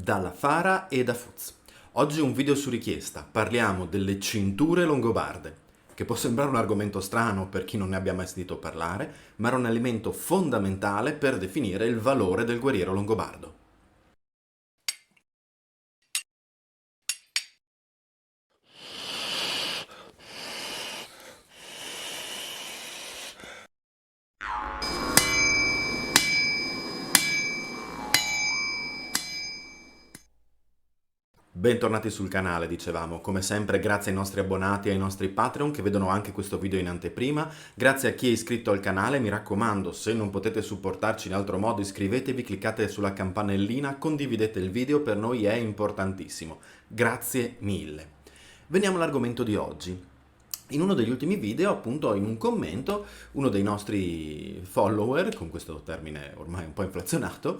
dalla Fara e da Fuz. Oggi un video su richiesta, parliamo delle cinture longobarde, che può sembrare un argomento strano per chi non ne abbia mai sentito parlare, ma era un elemento fondamentale per definire il valore del guerriero longobardo. Bentornati sul canale, dicevamo, come sempre grazie ai nostri abbonati e ai nostri Patreon che vedono anche questo video in anteprima, grazie a chi è iscritto al canale, mi raccomando, se non potete supportarci in altro modo iscrivetevi, cliccate sulla campanellina, condividete il video, per noi è importantissimo. Grazie mille. Veniamo all'argomento di oggi. In uno degli ultimi video, appunto, in un commento, uno dei nostri follower, con questo termine ormai un po' inflazionato,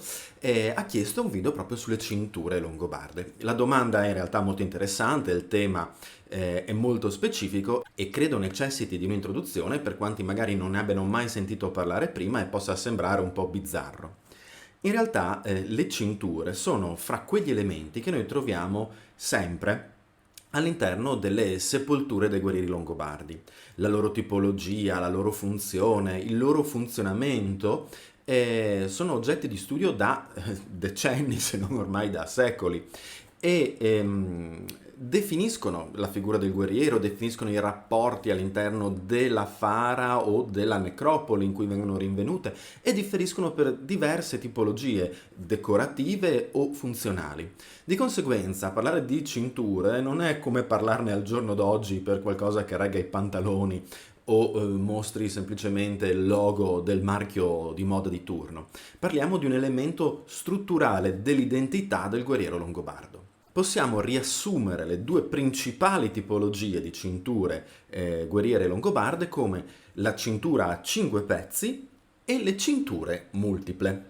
ha chiesto un video proprio sulle cinture longobarde. La domanda è in realtà molto interessante, il tema è molto specifico e credo necessiti di un'introduzione per quanti magari non ne abbiano mai sentito parlare prima e possa sembrare un po' bizzarro. In realtà le cinture sono fra quegli elementi che noi troviamo sempre all'interno delle sepolture dei guerrieri longobardi. La loro tipologia, la loro funzione, il loro funzionamento sono oggetti di studio da decenni, se non ormai da secoli, e definiscono la figura del guerriero, definiscono i rapporti all'interno della fara o della necropoli in cui vengono rinvenute e differiscono per diverse tipologie decorative o funzionali. Di conseguenza, parlare di cinture non è come parlarne al giorno d'oggi per qualcosa che regga i pantaloni o mostri semplicemente il logo del marchio di moda di turno. Parliamo di un elemento strutturale dell'identità del guerriero longobardo. Possiamo riassumere le due principali tipologie di cinture guerriere longobarde come la cintura a 5 pezzi e le cinture multiple.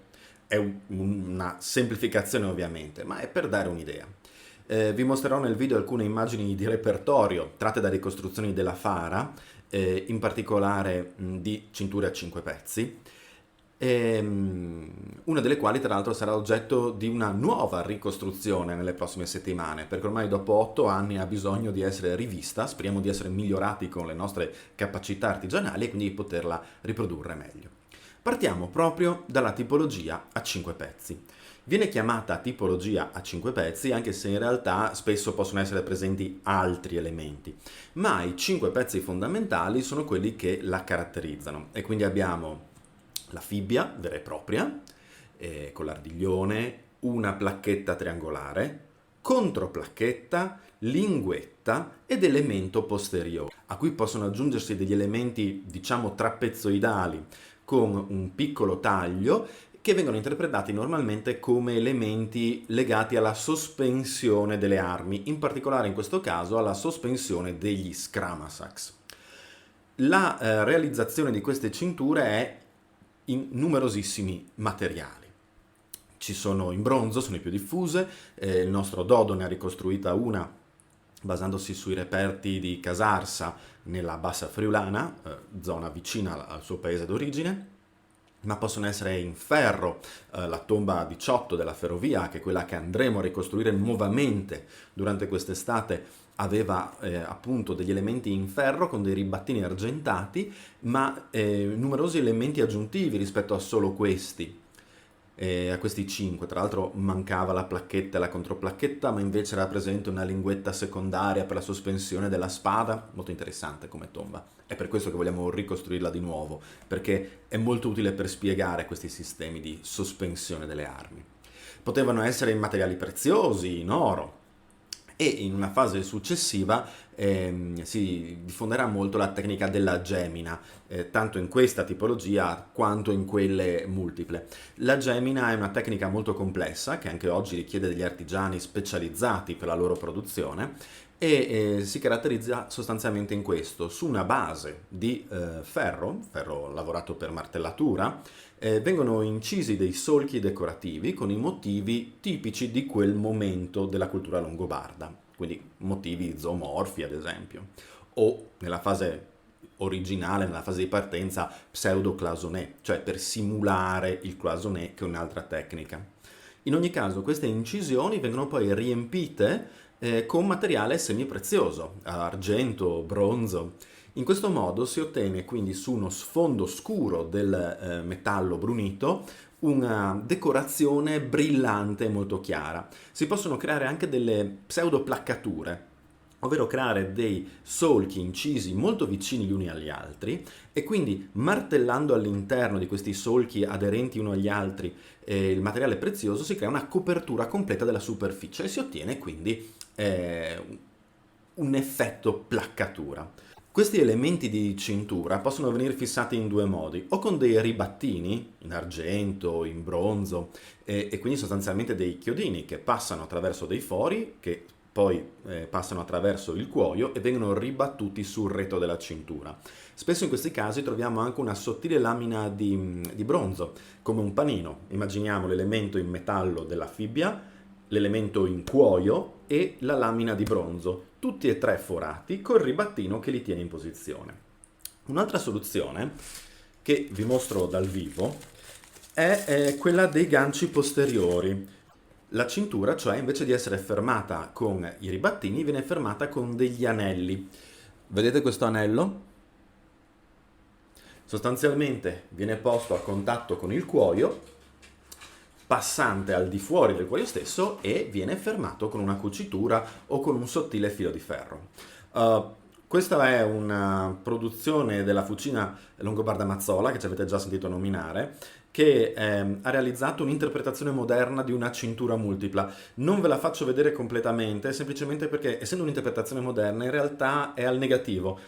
È una semplificazione ovviamente, ma è per dare un'idea. Vi mostrerò nel video alcune immagini di repertorio tratte da ricostruzioni della Fara, in particolare di cinture a 5 pezzi, una delle quali tra l'altro sarà oggetto di una nuova ricostruzione nelle prossime settimane, perché ormai dopo 8 anni ha bisogno di essere rivista, speriamo di essere migliorati con le nostre capacità artigianali e quindi di poterla riprodurre meglio. Partiamo proprio dalla tipologia a 5 pezzi. Viene chiamata tipologia a 5 pezzi anche se in realtà spesso possono essere presenti altri elementi, ma i 5 pezzi fondamentali sono quelli che la caratterizzano e quindi abbiamo la fibbia vera e propria, con l'ardiglione, una placchetta triangolare, controplacchetta, linguetta ed elemento posteriore, a cui possono aggiungersi degli elementi, diciamo, trapezoidali con un piccolo taglio che vengono interpretati normalmente come elementi legati alla sospensione delle armi, in particolare in questo caso alla sospensione degli scramasax. La realizzazione di queste cinture è in numerosissimi materiali. Ci sono in bronzo, sono i più diffuse, il nostro Dodo ne ha ricostruita una basandosi sui reperti di Casarsa nella Bassa Friulana, zona vicina al suo paese d'origine, ma possono essere in ferro, la tomba 18 della ferrovia, che è quella che andremo a ricostruire nuovamente durante quest'estate, aveva appunto degli elementi in ferro con dei ribattini argentati, ma numerosi elementi aggiuntivi rispetto a solo questi. A questi 5, tra l'altro mancava la placchetta e la controplacchetta, ma invece era presente una linguetta secondaria per la sospensione della spada, molto interessante come tomba. È per questo che vogliamo ricostruirla di nuovo, perché è molto utile per spiegare questi sistemi di sospensione delle armi. Potevano essere in materiali preziosi, in oro, e in una fase successiva si diffonderà molto la tecnica della gemina, tanto in questa tipologia quanto in quelle multiple. La gemina è una tecnica molto complessa che anche oggi richiede degli artigiani specializzati per la loro produzione e si caratterizza sostanzialmente in questo: su una base di ferro lavorato per martellatura, vengono incisi dei solchi decorativi con i motivi tipici di quel momento della cultura longobarda, quindi motivi zoomorfi ad esempio, o nella fase originale, nella fase di partenza, pseudo cloisonné, cioè per simulare il cloisonné, che è un'altra tecnica. In ogni caso queste incisioni vengono poi riempite con materiale semiprezioso, argento, bronzo. In questo modo si ottiene quindi su uno sfondo scuro del metallo brunito una decorazione brillante e molto chiara. Si possono creare anche delle pseudoplaccature, ovvero creare dei solchi incisi molto vicini gli uni agli altri e quindi martellando all'interno di questi solchi aderenti uno agli altri il materiale prezioso si crea una copertura completa della superficie e si ottiene quindi un effetto placcatura. Questi elementi di cintura possono venire fissati in due modi, o con dei ribattini, in argento, in bronzo, e quindi sostanzialmente dei chiodini che passano attraverso dei fori, che poi passano attraverso il cuoio e vengono ribattuti sul retro della cintura. Spesso in questi casi troviamo anche una sottile lamina di bronzo, come un panino. Immaginiamo l'elemento in metallo della fibbia, l'elemento in cuoio e la lamina di bronzo, tutti e tre forati col ribattino che li tiene in posizione. Un'altra soluzione che vi mostro dal vivo è quella dei ganci posteriori. La cintura, cioè, invece di essere fermata con i ribattini, viene fermata con degli anelli. Vedete questo anello? Sostanzialmente viene posto a contatto con il cuoio, passante al di fuori del cuoio stesso, e viene fermato con una cucitura o con un sottile filo di ferro. Questa è una produzione della Fucina Longobarda Mazzola, che ci avete già sentito nominare, che ha realizzato un'interpretazione moderna di una cintura multipla. Non ve la faccio vedere completamente, semplicemente perché, essendo un'interpretazione moderna, in realtà è al negativo.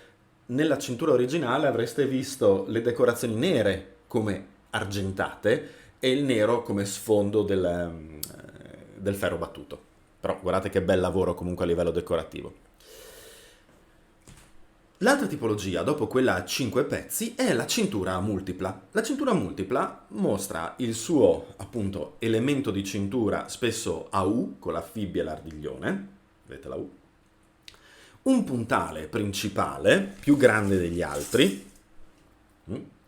Nella cintura originale avreste visto le decorazioni nere come argentate e il nero come sfondo del ferro battuto. Però guardate che bel lavoro comunque a livello decorativo. L'altra tipologia, dopo quella a 5 pezzi, è la cintura multipla. La cintura multipla mostra il suo, appunto, elemento di cintura spesso a U, con la fibbia e l'ardiglione, vedete la U, un puntale principale più grande degli altri,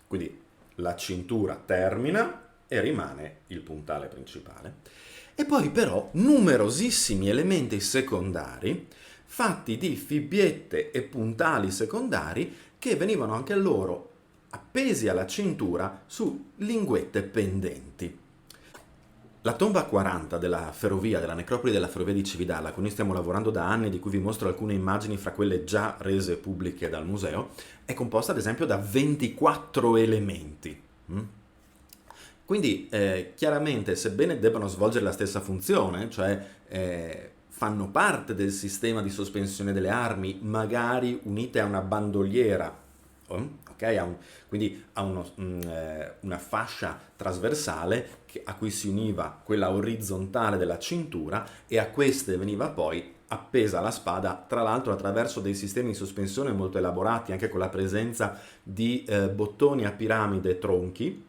quindi la cintura termina e rimane il puntale principale, e poi però numerosissimi elementi secondari fatti di fibbiette e puntali secondari che venivano anche loro appesi alla cintura su linguette pendenti. La tomba 40 della ferrovia, della necropoli della ferrovia di Cividale, a cui noi stiamo lavorando da anni, di cui vi mostro alcune immagini fra quelle già rese pubbliche dal museo, è composta ad esempio da 24 elementi. Quindi chiaramente, sebbene debbano svolgere la stessa funzione, cioè fanno parte del sistema di sospensione delle armi, magari unite a una bandoliera, quindi a una fascia trasversale a cui si univa quella orizzontale della cintura, e a queste veniva poi appesa la spada, tra l'altro attraverso dei sistemi di sospensione molto elaborati, anche con la presenza di bottoni a piramide e tronchi,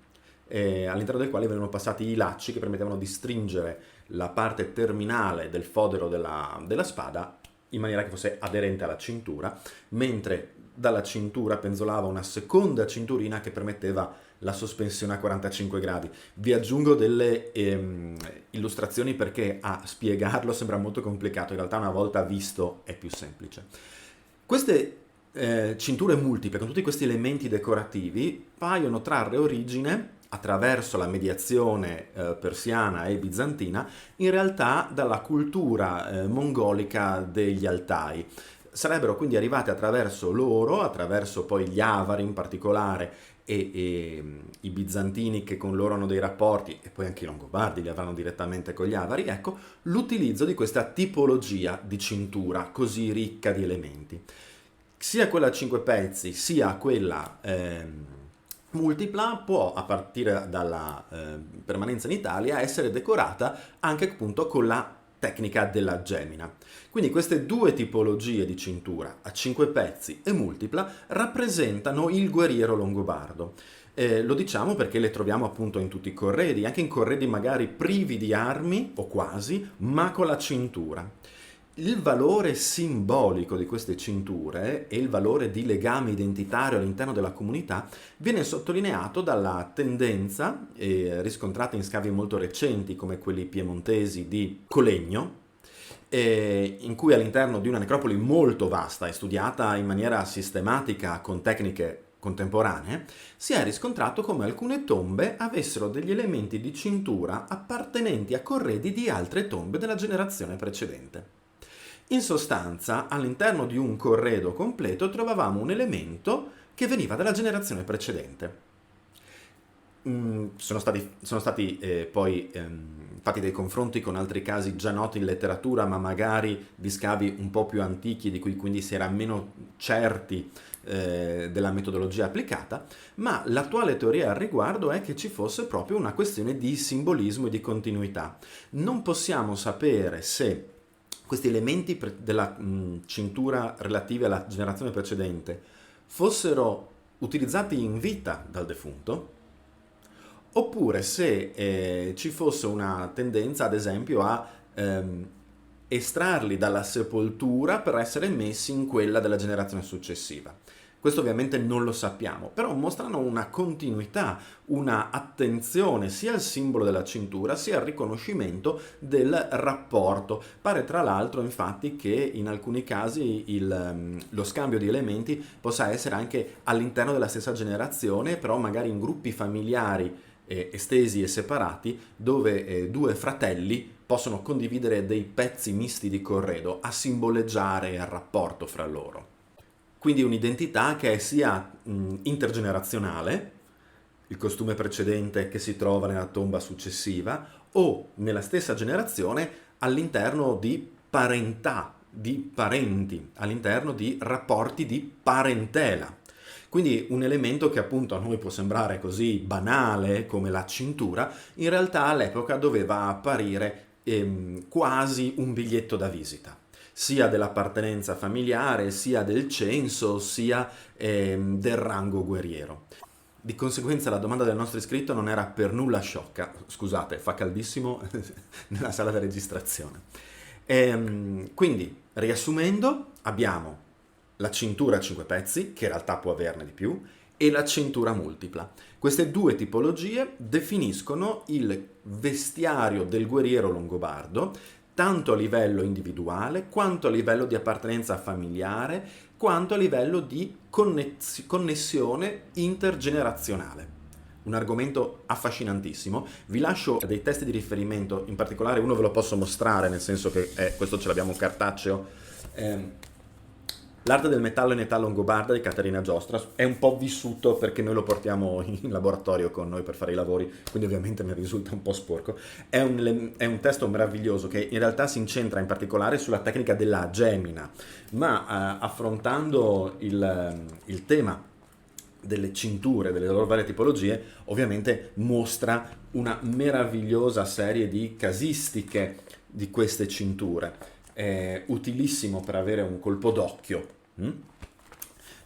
all'interno del quale venivano passati i lacci che permettevano di stringere la parte terminale del fodero della spada in maniera che fosse aderente alla cintura, mentre dalla cintura penzolava una seconda cinturina che permetteva la sospensione a 45 gradi. Vi aggiungo delle illustrazioni perché a spiegarlo sembra molto complicato, in realtà una volta visto è più semplice. Queste cinture multiple con tutti questi elementi decorativi paiono trarre origine, attraverso la mediazione persiana e bizantina, in realtà dalla cultura mongolica degli Altai. Sarebbero quindi arrivate attraverso loro, attraverso poi gli Avari in particolare e i bizantini che con loro hanno dei rapporti, e poi anche i Longobardi li avranno direttamente con gli Avari, ecco l'utilizzo di questa tipologia di cintura così ricca di elementi. Sia quella a 5 pezzi sia quella multipla può, a partire dalla permanenza in Italia, essere decorata anche appunto con la tecnica della gemina. Quindi queste due tipologie di cintura, a 5 pezzi e multipla, rappresentano il guerriero longobardo. Lo diciamo perché le troviamo appunto in tutti i corredi, anche in corredi magari privi di armi, o quasi, ma con la cintura. Il valore simbolico di queste cinture e il valore di legame identitario all'interno della comunità viene sottolineato dalla tendenza, riscontrata in scavi molto recenti come quelli piemontesi di Colegno, in cui all'interno di una necropoli molto vasta e studiata in maniera sistematica con tecniche contemporanee, si è riscontrato come alcune tombe avessero degli elementi di cintura appartenenti a corredi di altre tombe della generazione precedente. In sostanza, all'interno di un corredo completo trovavamo un elemento che veniva dalla generazione precedente. Sono stati poi fatti dei confronti con altri casi già noti in letteratura, ma magari di scavi un po' più antichi, di cui quindi si era meno certi della metodologia applicata, ma l'attuale teoria al riguardo è che ci fosse proprio una questione di simbolismo e di continuità. Non possiamo sapere se questi elementi della cintura relativi alla generazione precedente fossero utilizzati in vita dal defunto, oppure se ci fosse una tendenza, ad esempio, a estrarli dalla sepoltura per essere messi in quella della generazione successiva. Questo ovviamente non lo sappiamo, però mostrano una continuità, una attenzione sia al simbolo della cintura sia al riconoscimento del rapporto. Pare tra l'altro infatti che in alcuni casi lo scambio di elementi possa essere anche all'interno della stessa generazione, però magari in gruppi familiari estesi e separati, dove due fratelli possono condividere dei pezzi misti di corredo a simboleggiare il rapporto fra loro. Quindi un'identità che è sia intergenerazionale, il costume precedente che si trova nella tomba successiva, o nella stessa generazione all'interno di parentà, di parenti, all'interno di rapporti di parentela. Quindi un elemento che appunto a noi può sembrare così banale come la cintura, in realtà all'epoca doveva apparire quasi un biglietto da visita, sia dell'appartenenza familiare, sia del censo, sia del rango guerriero. Di conseguenza la domanda del nostro iscritto non era per nulla sciocca. Scusate, fa caldissimo nella sala di registrazione. Quindi, riassumendo, abbiamo la cintura a 5 pezzi, che in realtà può averne di più, e la cintura multipla. Queste due tipologie definiscono il vestiario del guerriero longobardo, tanto a livello individuale, quanto a livello di appartenenza familiare, quanto a livello di connessione intergenerazionale. Un argomento affascinantissimo. Vi lascio dei testi di riferimento, in particolare uno ve lo posso mostrare, nel senso che questo ce l'abbiamo cartaceo. L'arte del metallo in età longobarda di Caterina Giostra è un po' vissuto perché noi lo portiamo in laboratorio con noi per fare i lavori, quindi ovviamente mi risulta un po' sporco. È un testo meraviglioso che in realtà si incentra in particolare sulla tecnica della gemina, ma affrontando il tema delle cinture, delle loro varie tipologie, ovviamente mostra una meravigliosa serie di casistiche di queste cinture. È utilissimo per avere un colpo d'occhio.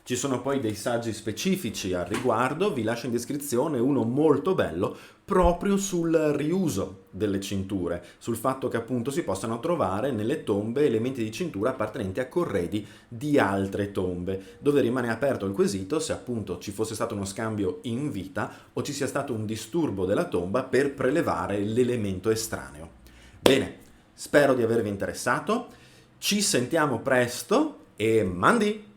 Ci sono poi dei saggi specifici al riguardo, vi lascio in descrizione uno molto bello proprio sul riuso delle cinture, sul fatto che appunto si possano trovare nelle tombe elementi di cintura appartenenti a corredi di altre tombe, dove rimane aperto il quesito se appunto ci fosse stato uno scambio in vita o ci sia stato un disturbo della tomba per prelevare l'elemento estraneo. Bene, spero di avervi interessato, ci sentiamo presto e mandi!